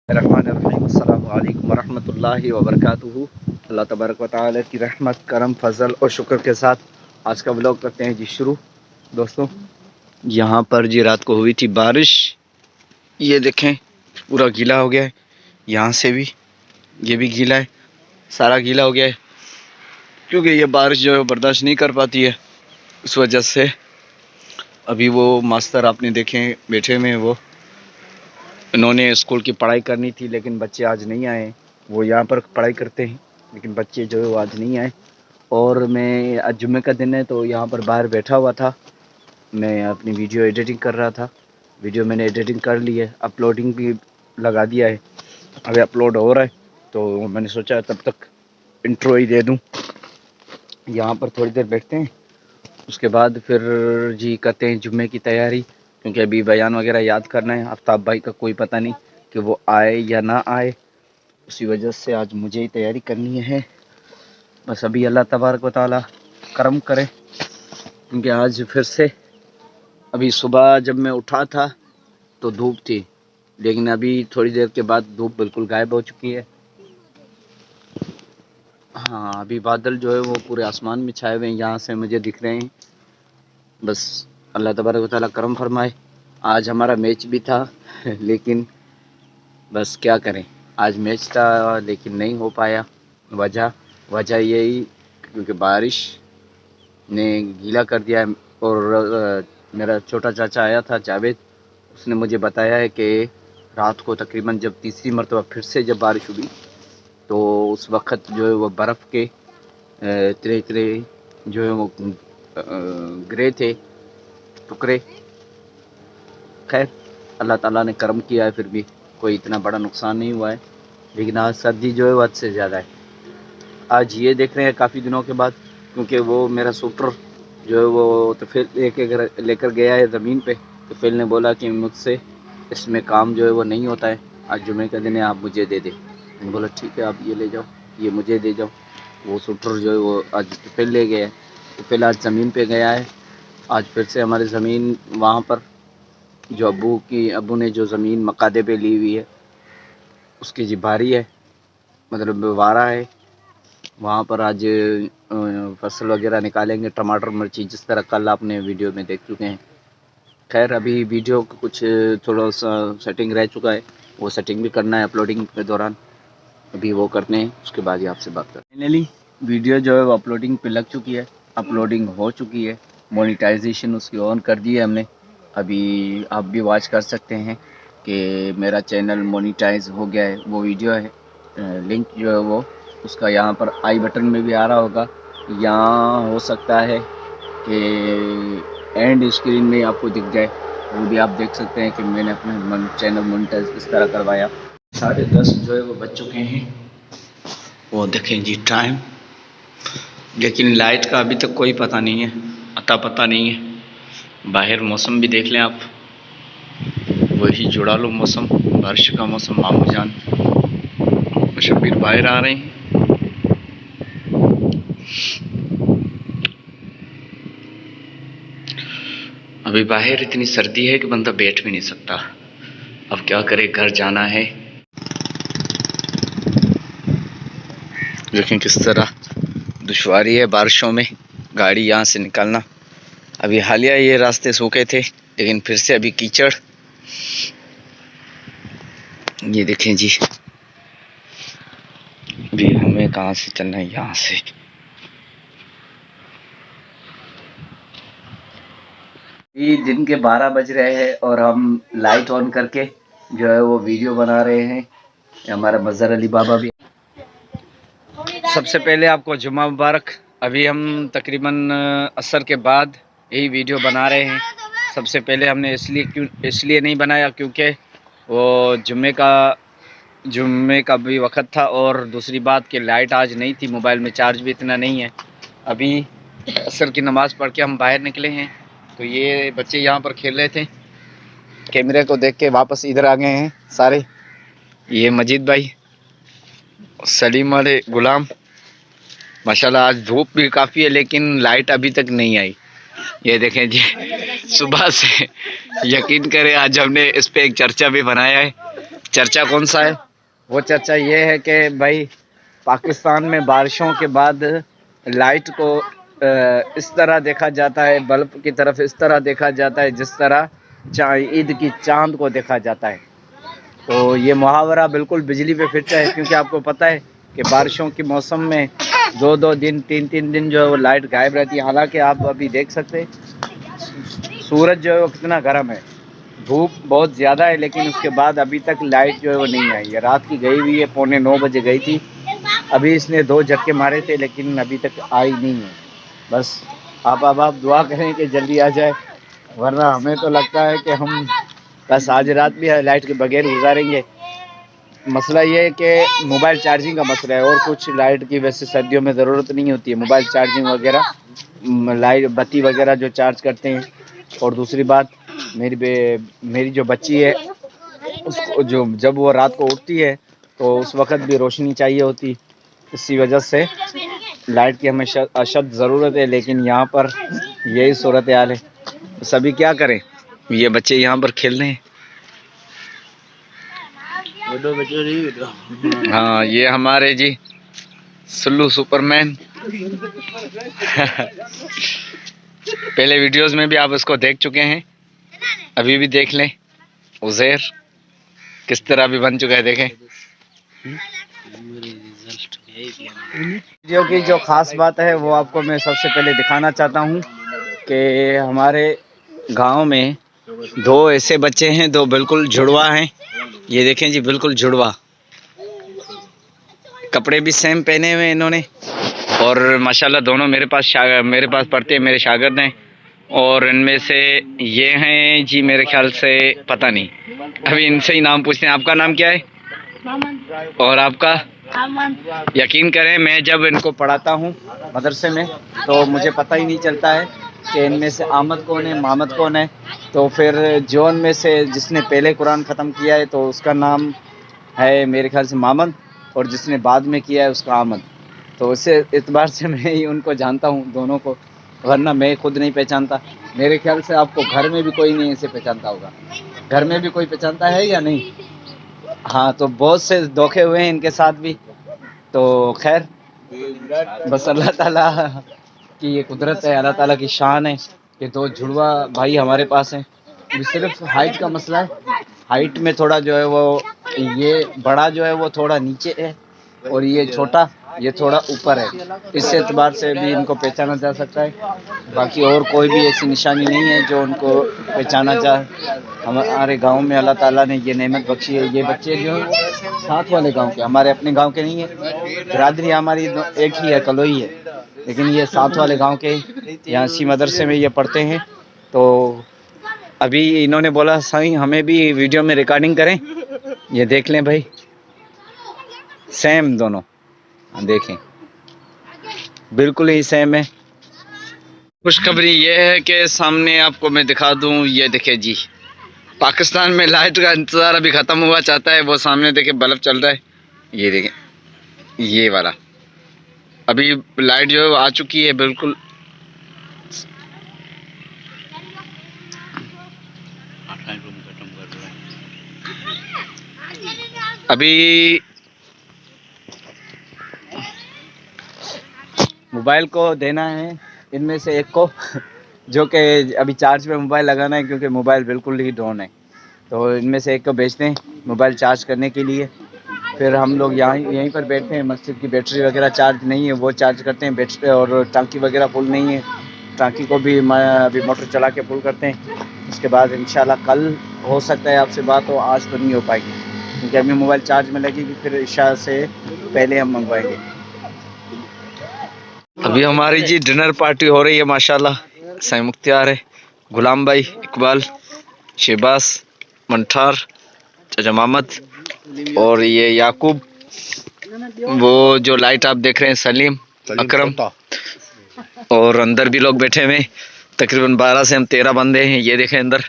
रहमानिर्रहीम, अस्सलामु अलैकुम वरहमतुल्लाहि वबरकातुहू। अल्लाह तबारक व तआला की रहमत, करम, फजल और शुक्र के साथ आज का व्लॉग करते हैं जी शुरू। दोस्तों, यहाँ पर जी रात को हुई थी बारिश। ये देखें, पूरा गीला हो गया है। यहाँ से भी, ये भी गीला है, सारा गीला हो गया है, क्योंकि ये बारिश जो है बर्दाश्त नहीं कर पाती है। इस वजह से अभी वो मास्टर आपने देखे बैठे में, वो इन्होंने स्कूल की पढ़ाई करनी थी लेकिन बच्चे आज नहीं आए। वो यहाँ पर पढ़ाई करते हैं लेकिन बच्चे जो है वो आज नहीं आए। और मैं आज जुम्मे का दिन है तो यहाँ पर बाहर बैठा हुआ था, मैं अपनी वीडियो एडिटिंग कर रहा था। वीडियो मैंने एडिटिंग कर ली है, अपलोडिंग भी लगा दिया है, अभी अपलोड हो रहा है। तो मैंने सोचा तब तक इंट्रो ही दे दूँ। यहाँ पर थोड़ी देर बैठते हैं, उसके बाद फिर जी करते हैं जुम्मे की तैयारी, क्योंकि अभी बयान वगैरह याद करना है। आफ्ताब भाई का कोई पता नहीं कि वो आए या ना आए, उसी वजह से आज मुझे ही तैयारी करनी है। बस अभी अल्लाह तबारक व तआला करम करे, क्योंकि आज फिर से अभी सुबह जब मैं उठा था तो धूप थी, लेकिन अभी थोड़ी देर के बाद धूप बिल्कुल गायब हो चुकी है। हाँ, अभी बादल जो है वो पूरे आसमान में छाए हुए हैं, यहाँ से मुझे दिख रहे हैं। बस अल्लाह तबारक व तआला करम फरमाए। आज हमारा मैच भी था लेकिन बस क्या करें, आज मैच था लेकिन नहीं हो पाया। वजह यही, क्योंकि बारिश ने गीला कर दिया है। और मेरा छोटा चाचा आया था जावेद, उसने मुझे बताया है कि रात को तकरीबन जब तीसरी मरतबा फिर से जब बारिश हुई तो उस वक़्त जो है वो बर्फ़ के इतने इतने जो है वो गिरे थे टुकड़े। खैर अल्लाह ताला ने करम किया है, फिर भी कोई इतना बड़ा नुकसान नहीं हुआ है। लेकिन आज सर्दी जो है वो हद से ज़्यादा है। आज ये देख रहे हैं काफ़ी दिनों के बाद, क्योंकि वो मेरा सूटर जो है वो तो फिर लेकर गया है ज़मीन पे। तो फिर ने बोला कि मुझसे इसमें काम जो है वो नहीं होता है, आज जुमे का दिन है, आप मुझे दे दें। मैंने बोला ठीक है, आप ये ले जाओ, ये मुझे दे जाओ। वो सूटर जो है वो आज फिर ले गया है। तो फिर आज ज़मीन पे गया है। आज फिर से हमारी ज़मीन वहाँ पर जो अब्बू ने जो ज़मीन मकादे पे ली हुई है उसकी जी बारी है, मतलब वारा है। वहाँ पर आज फसल वगैरह निकालेंगे, टमाटर मिर्ची, जिस तरह कल आपने वीडियो में देख चुके हैं। खैर अभी वीडियो को कुछ थोड़ा सा सेटिंग रह चुका है, वो सेटिंग भी करना है अपलोडिंग के दौरान। अभी वो करने हैं, उसके बाद ही आपसे बात करें। फाइनली वीडियो जो है वो अपलोडिंग पे लग चुकी है, अपलोडिंग हो चुकी है, मोनेटाइजेशन उसकी ऑन कर दी है हमने। अभी आप भी वॉच कर सकते हैं कि मेरा चैनल मोनेटाइज हो गया है। वो वीडियो है, लिंक जो है वो उसका यहाँ पर आई बटन में भी आ रहा होगा, यहाँ हो सकता है कि एंड स्क्रीन में आपको दिख जाए, वो भी आप देख सकते हैं कि मैंने अपना चैनल मोनेटाइज किस तरह करवाया। 10:30 जो है वो बज चुके हैं, वो देखें जी टाइम, लेकिन लाइट का अभी तक कोई पता नहीं है, अता पता नहीं है। बाहर मौसम भी देख लें आप, वही जुड़ालू मौसम, बारिश का मौसम। मामू जान शब्बीर बाहर आ रहे हैं। अभी बाहर इतनी सर्दी है कि बंदा बैठ भी नहीं सकता। अब क्या करे, घर जाना है। देखें किस तरह दुश्वारी है बारिशों में गाड़ी यहाँ से निकालना। अभी हालिया ये रास्ते सूखे थे, लेकिन फिर से अभी कीचड़। ये देखें जी, अभी हमें कहाँ से चलना है, यहाँ से। ये दिन के 12 बज रहे हैं और हम लाइट ऑन करके जो है वो वीडियो बना रहे हैं। हमारा मज़हर अली बाबा भी। सबसे पहले आपको जुम्मा मुबारक। अभी हम तकरीबन असर के बाद यही वीडियो बना रहे हैं। सबसे पहले हमने इसलिए नहीं बनाया क्योंकि वो जुम्मे का भी वक्त था, और दूसरी बात कि लाइट आज नहीं थी, मोबाइल में चार्ज भी इतना नहीं है। अभी असर की नमाज़ पढ़ के हम बाहर निकले हैं, तो ये बच्चे यहाँ पर खेल रहे थे, कैमरे को देख के वापस इधर आ गए हैं सारे। ये मजीद भाई, सलीम अरे गुलाम। माशाल्लाह आज धूप भी काफ़ी है लेकिन लाइट अभी तक नहीं आई। ये देखें जी, सुबह से यकीन करें आज हमने इस पे एक चर्चा भी बनाया है। चर्चा कौन सा है? वो चर्चा ये है कि भाई पाकिस्तान में बारिशों के बाद लाइट को इस तरह देखा जाता है, बल्ब की तरफ इस तरह देखा जाता है जिस तरह ईद की चांद को देखा जाता है। तो ये मुहावरा बिल्कुल बिजली पे फिट है, क्योंकि आपको पता है कि बारिशों के मौसम में 2-2 दिन 3-3 दिन जो है वो लाइट गायब रहती है। हालांकि आप अभी देख सकते हैं सूरज जो है वो कितना गर्म है, धूप बहुत ज़्यादा है, लेकिन उसके बाद अभी तक लाइट जो है वो नहीं आई है। रात की गई हुई है, 8:45 बजे गई थी। अभी इसने 2 झटके मारे थे लेकिन अभी तक आई नहीं है। बस आप दुआ करें कि जल्दी आ जाए, वरना हमें तो लगता है कि हम बस आज रात भी लाइट के बगैर गुजारेंगे। मसला ये है कि मोबाइल चार्जिंग का मसला है, और कुछ लाइट की वैसे सर्दियों में ज़रूरत नहीं होती है। मोबाइल चार्जिंग वगैरह, लाइट बत्ती वगैरह जो चार्ज करते हैं। और दूसरी बात, मेरी जो बच्ची है उसको जो जब वो रात को उठती है तो उस वक़्त भी रोशनी चाहिए होती। इसी वजह से लाइट की हमें अशद ज़रूरत है, लेकिन यहाँ पर यही सूरत हाल है। सभी क्या करें, ये बच्चे यहाँ पर खेल रहे हैं। हाँ, ये हमारे जी सुल्लू सुपरमैन। पहले वीडियोस में भी आप इसको देख चुके हैं, अभी भी देख लें। उज़ैर किस तरह भी बन चुका है, देखें। वीडियो की जो ख़ास बात है वो आपको मैं सबसे पहले दिखाना चाहता हूँ कि हमारे गांव में 2 ऐसे बच्चे हैं, 2 बिल्कुल जुड़वा हैं। ये देखें जी, बिल्कुल जुड़वा, कपड़े भी सेम पहने हुए इन्होंने, और माशाल्लाह दोनों मेरे पास पढ़ते हैं, मेरे शागिर्द हैं। और इनमें से ये हैं जी, मेरे ख्याल से पता नहीं, अभी इनसे ही नाम पूछते हैं। आपका नाम क्या है? और आपका? यकीन करें, मैं जब इनको पढ़ाता हूँ मदरसे में तो मुझे पता ही नहीं चलता है कि इनमें से आमद कौन है, मामद कौन है। तो फिर जोन में से जिसने पहले कुरान ख़त्म किया है तो उसका नाम है मेरे ख्याल से मामद, और जिसने बाद में किया है उसका आमद। तो इसे एतबार से मैं ही उनको जानता हूँ दोनों को, वरना मैं खुद नहीं पहचानता। मेरे ख्याल से आपको घर में भी कोई नहीं इसे पहचानता होगा। घर में भी कोई पहचानता है या नहीं? हाँ, तो बहुत से धोखे हुए हैं इनके साथ भी। तो खैर, बस अल्लाह ताला की ये कुदरत है, अल्लाह ताला की शान है कि 2 जुड़वा भाई हमारे पास हैं। अभी सिर्फ हाइट का मसला है, हाइट में थोड़ा जो है वो, ये बड़ा जो है वो थोड़ा नीचे है और ये छोटा, ये थोड़ा ऊपर है। इस एतबार से भी इनको पहचाना जा सकता है। बाकी और कोई भी ऐसी निशानी नहीं है जो उनको पहचाना जाए। हमारे गांव में अल्लाह ताला ने ये नेमत बख्शी है। ये बच्चे जो हैं साथ वाले गांव के, हमारे अपने गांव के नहीं है। बिरादरी हमारी एक ही है, कलोई है, लेकिन ये साथ वाले गांव के यहाँ इसी मदरसे में ये पढ़ते हैं। तो अभी इन्होंने बोला साईं हमें भी वीडियो में रिकॉर्डिंग करें। ये देख लें भाई, सेम दोनों, देखें बिल्कुल ही सेम है। खुशखबरी ये है कि सामने आपको मैं दिखा दूं, ये देखे जी, पाकिस्तान में लाइट का इंतज़ार अभी ख़त्म हुआ चाहता है। वो सामने देखे बल्ब चल रहा है, ये देखें, ये वाला। अभी लाइट जो है आ चुकी है बिल्कुल। अभी मोबाइल को देना है इनमें से एक को, जो कि अभी चार्ज पे मोबाइल लगाना है, क्योंकि मोबाइल बिल्कुल ही डाउन है। तो इनमें से एक को बेचते हैं मोबाइल चार्ज करने के लिए। फिर हम लोग यहीं पर बैठते हैं। मस्जिद की बैटरी वगैरह चार्ज नहीं है, वो चार्ज करते हैं बैटरी, और टांकी वगैरह फुल नहीं है, टांकी को भी अभी मोटर चला के फुल करते हैं। उसके बाद इंशाल्लाह कल हो सकता है आपसे बात हो, आज तो नहीं हो पाएगी क्योंकि अभी मोबाइल चार्ज में लगेगी, फिर इशा से पहले हम मंगवाएंगे। अभी हमारी जी डिनर पार्टी हो रही है माशाल्लाह। साईं मुख्तियार है, गुलाम भाई, इकबाल, शहबाज, मंठार, चाचा मोहम्मद और ये याकूब, वो जो लाइट आप देख रहे हैं सलीम, अकरम, और अंदर भी लोग बैठे हुए हैं। तकरीबन 12 से हम 13 बंदे हैं। ये देखें अंदर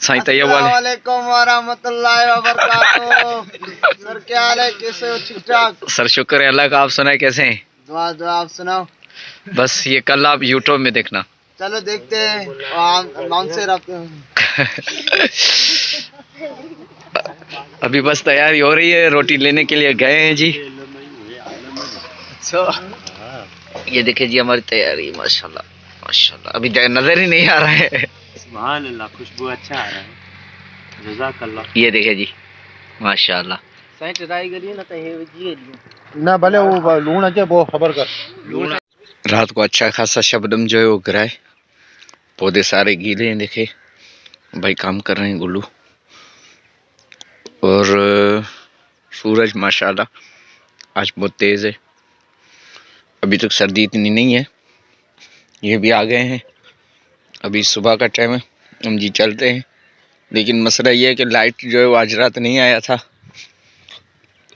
साईं तैयब वाले। अस्सलाम वालेकुम वरहमतुल्लाहि वबरकातुहू। सर क्या हाल है, कैसे हो? ठीक ठाक सर, शुक्र है अल्लाह का। आप सुनाए कैसे हैं? दुआ आप सुनाओ। बस ये कल आप यूट्यूब में देखना। चलो देखते हैं माउंट से अभी बस तैयारी हो रही है, रोटी लेने के लिए गए हैं जी। ये देखिए जी हमारी तैयारी, माशाल्लाह माशाल्लाह। अभी नजर ही नहीं आ रहा है। सुभान अल्लाह, खुशबू अच्छा आ रहा है, जज़ाकल्लाह। ये देखिए जी माशाल्लाह। सही ट्राई करिए ना, तो ना भले वो लूण अचे वो खबर कर। रात को अच्छा खासा शबनम जो है वो गिराए, पौधे सारे गीले हैं। देखे भाई काम कर रहे हैं गुल्लू। और सूरज माशाल्लाह आज बहुत तेज है। अभी तक सर्दी इतनी नहीं है, ये भी आ गए हैं। अभी सुबह का टाइम है, हम जी चलते हैं। लेकिन मसला ये है कि लाइट जो है वो आज रात नहीं आया था।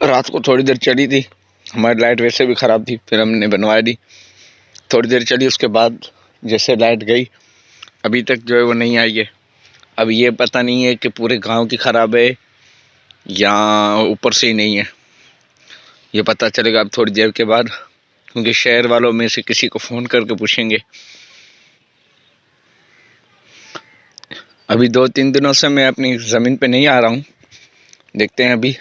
रात को थोड़ी देर चली थी, हमारी लाइट वैसे भी ख़राब थी, फिर हमने बनवा दी। थोड़ी देर चली, उसके बाद जैसे लाइट गई अभी तक जो है वो नहीं आई है। अब ये पता नहीं है कि पूरे गांव की ख़राब है या ऊपर से ही नहीं है, ये पता चलेगा अब थोड़ी देर के बाद, क्योंकि शहर वालों में से किसी को फ़ोन करके पूछेंगे। अभी 2-3 दिनों से मैं अपनी ज़मीन पे नहीं आ रहा हूँ, देखते हैं अभी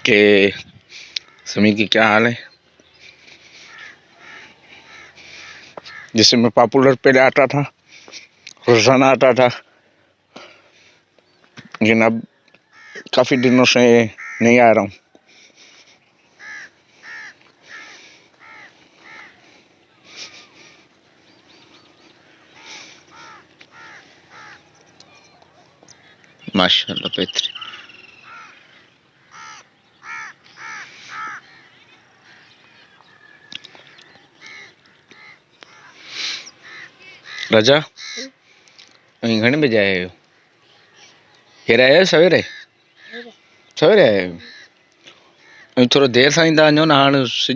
कि ज़मीन की क्या हाल है। जैसे मैं पॉपुलर पहले आता था, रोज़ाना आता था, लेकिन अब काफ़ी दिनों से नहीं आ रहा हूँ। माशाल्लाह बेहतरीन। राजा અહીં ઘણી બજે આવ્યો, हेरा आयो सवेरे सवेरे आयो। અહીં थोरो देर सां ईंदा वञो न, हाणे सिॼ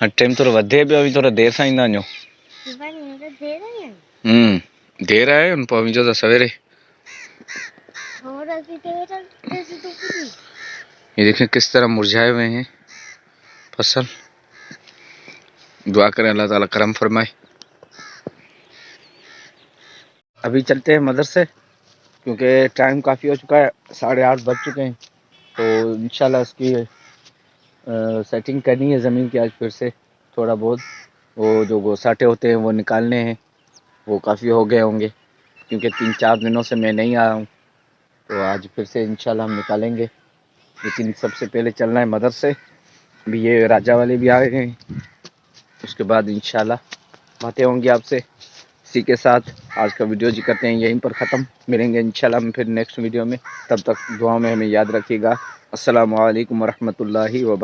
हाणे टाइम थोरो वधे पियो, अभी थोरो देर सां ईंदा वञो। देर आयो न, पोइ अभी जो त सवेरे। ये देखें किस तरह मुरझाए हुए हैं फसल। दुआ करें अल्लाह ताला करम फरमाए। अभी चलते हैं मदरसे, क्योंकि टाइम काफ़ी हो चुका है, 8:30 बज चुके हैं। तो इंशाल्लाह इसकी सेटिंग करनी है ज़मीन की आज फिर से। थोड़ा बहुत वो जो गोसाटे होते हैं वो निकालने हैं, वो काफ़ी हो गए होंगे, क्योंकि 3-4 दिनों से मैं नहीं आया हूँ। तो आज फिर से इंशाल्लाह हम निकालेंगे, लेकिन सबसे पहले चलना है मदरसे। अभी ये राजा वाले भी आ गए हैं, उसके बाद इंशाल्लाह बातें होंगी आपसे। इसी के साथ आज का वीडियो जी करते हैं यहीं पर ख़त्म। मिलेंगे इंशाल्लाह हम फिर नेक्स्ट वीडियो में, तब तक दुआ में हमें याद रखिएगा। अस्सलामु अलैकुम वरहमतुल्लाहि वबरकातुहू।